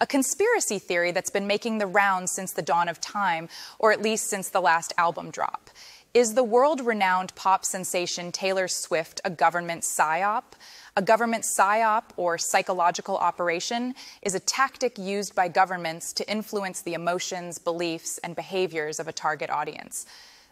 a conspiracy theory that's been making the rounds since the dawn of time, or at least since the last album drop. Is the world-renowned pop sensation Taylor Swift a government psyop? A government psyop, or psychological operation, is a tactic used by governments to influence the emotions, beliefs, and behaviors of a target audience.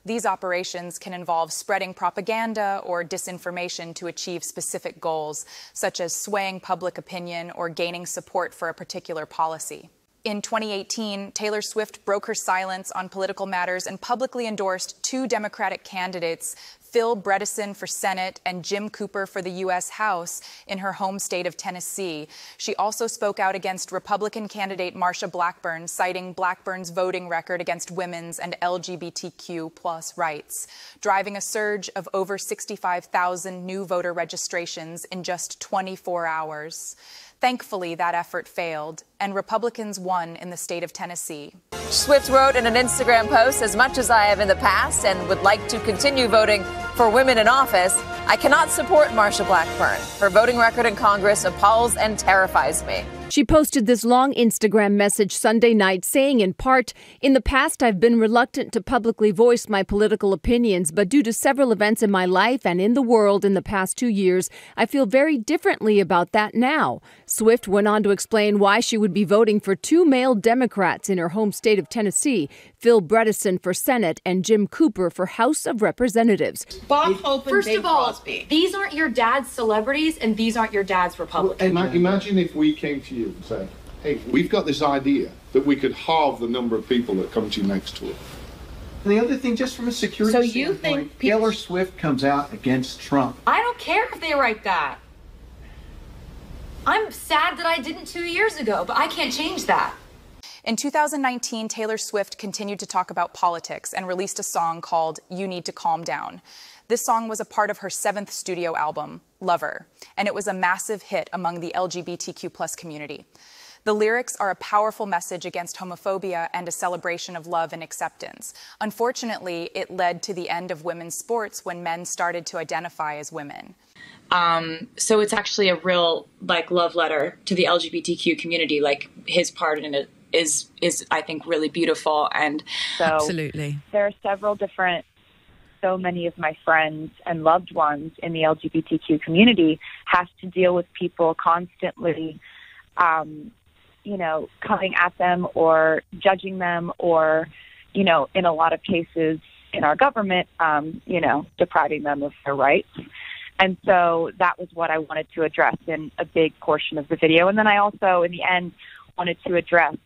These operations can involve spreading propaganda or disinformation to achieve specific goals, such as swaying public opinion or gaining support for a particular policy. In 2018, Taylor Swift broke her silence on political matters and publicly endorsed two Democratic candidates, Phil Bredesen for Senate and Jim Cooper for the U.S. House, in her home state of Tennessee. She also spoke out against Republican candidate Marsha Blackburn, citing Blackburn's voting record against women's and LGBTQ+ rights, driving a surge of over 65,000 new voter registrations in just 24 hours. Thankfully, that effort failed, and Republicans won in the state of Tennessee. Swift wrote in an Instagram post, "As much as I have in the past and would like to continue voting for women in office, I cannot support Marsha Blackburn. Her voting record in Congress appalls and terrifies me." She posted this long Instagram message Sunday night saying, in part, "In the past, I've been reluctant to publicly voice my political opinions, but due to several events in my life and in the world in the past 2 years, I feel very differently about that now." Swift went on to explain why she would be voting for two male Democrats in her home state of Tennessee, Phil Bredesen for Senate and Jim Cooper for House of Representatives. Bob Hope and First Dave of all, Crosby. These aren't your dad's celebrities and these aren't your dad's Republicans. Imagine if we came to you and said, hey, we've got this idea that we could halve the number of people that come to you next tour. And the other thing, just from a security So you standpoint, think Taylor Swift comes out against Trump. I don't care if they write that. I'm sad that I didn't 2 years ago, but I can't change that. In 2019, Taylor Swift continued to talk about politics and released a song called "You Need to Calm Down." This song was a part of her 7th studio album, Lover, and it was a massive hit among the LGBTQ+ community. The lyrics are a powerful message against homophobia and a celebration of love and acceptance. Unfortunately, it led to the end of women's sports when men started to identify as women. So it's actually a real, love letter to the LGBTQ community. His part in it is I think, really beautiful. And so absolutely, there are several different. So many of my friends and loved ones in the LGBTQ community have to deal with people constantly, coming at them or judging them or, in a lot of cases in our government, depriving them of their rights. And so that was what I wanted to address in a big portion of the video. And then I also, in the end, wanted to address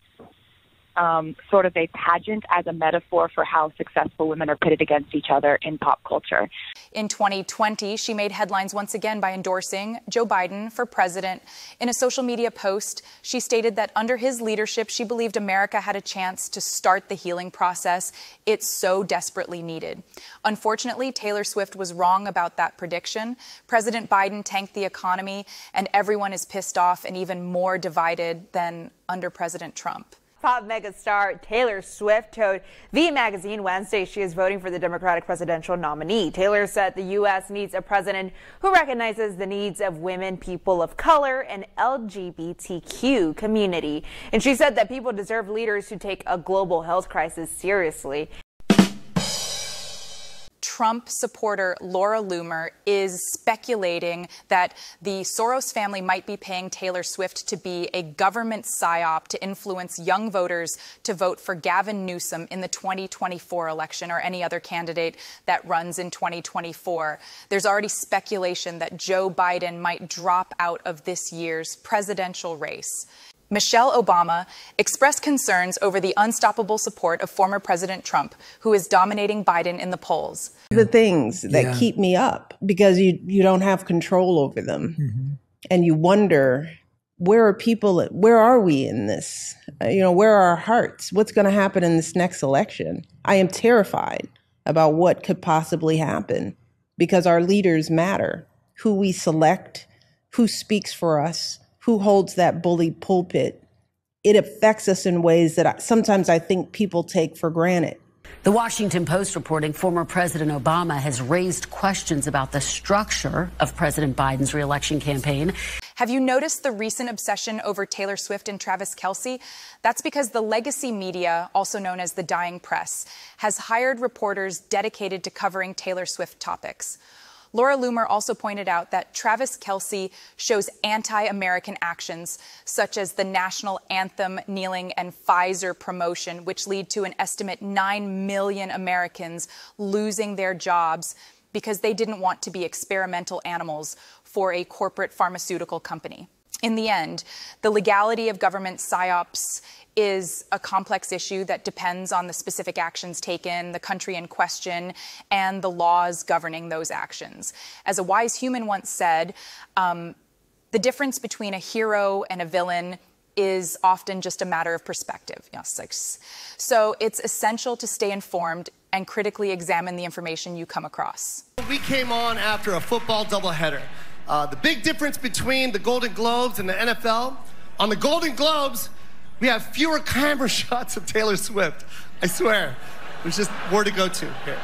sort of a pageant as a metaphor for how successful women are pitted against each other in pop culture. In 2020, she made headlines once again by endorsing Joe Biden for president. In a social media post, she stated that under his leadership, she believed America had a chance to start the healing process it's so desperately needed. Unfortunately, Taylor Swift was wrong about that prediction. President Biden tanked the economy, and everyone is pissed off and even more divided than under President Trump. Pop megastar Taylor Swift told V Magazine Wednesday she is voting for the Democratic presidential nominee. Taylor said the U.S. needs a president who recognizes the needs of women, people of color, and LGBTQ community. And she said that people deserve leaders who take a global health crisis seriously. Trump supporter Laura Loomer is speculating that the Soros family might be paying Taylor Swift to be a government psyop to influence young voters to vote for Gavin Newsom in the 2024 election or any other candidate that runs in 2024. There's already speculation that Joe Biden might drop out of this year's presidential race. Michelle Obama expressed concerns over the unstoppable support of former President Trump, who is dominating Biden in the polls. The things that keep me up because you don't have control over them. Mm-hmm. And you wonder, where are we in this? Where are our hearts? What's going to happen in this next election? I am terrified about what could possibly happen because our leaders matter. Who we select, who speaks for us, who holds that bully pulpit, it affects us in ways that sometimes I think people take for granted. The Washington Post reporting former President Obama has raised questions about the structure of President Biden's re-election campaign. Have you noticed the recent obsession over Taylor Swift and Travis Kelce? That's because the legacy media, also known as the dying press, has hired reporters dedicated to covering Taylor Swift topics. Laura Loomer also pointed out that Travis Kelce shows anti-American actions, such as the national anthem kneeling and Pfizer promotion, which lead to an estimate 9 million Americans losing their jobs because they didn't want to be experimental animals for a corporate pharmaceutical company. In the end, the legality of government psyops is a complex issue that depends on the specific actions taken, the country in question, and the laws governing those actions. As a wise human once said, the difference between a hero and a villain is often just a matter of perspective. So it's essential to stay informed and critically examine the information you come across. We came on after a football doubleheader. The big difference between the Golden Globes and the NFL, on the Golden Globes, we have fewer camera shots of Taylor Swift. I swear. There's just more to go to here.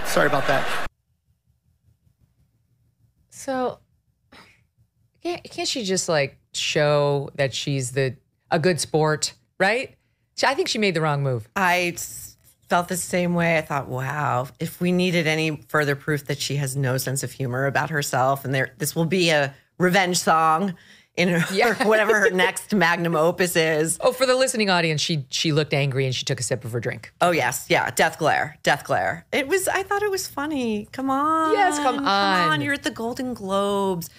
Sorry about that. So, can't she just like show that she's a good sport, right? I think she made the wrong move. I felt the same way. I thought, wow, if we needed any further proof that she has no sense of humor about herself, and this will be a revenge song in whatever her next magnum opus is. Oh, for the listening audience, she looked angry and she took a sip of her drink. Oh, yes. Yeah. Death glare. Death glare. I thought it was funny. Come on. Yes, come on. You're at the Golden Globes.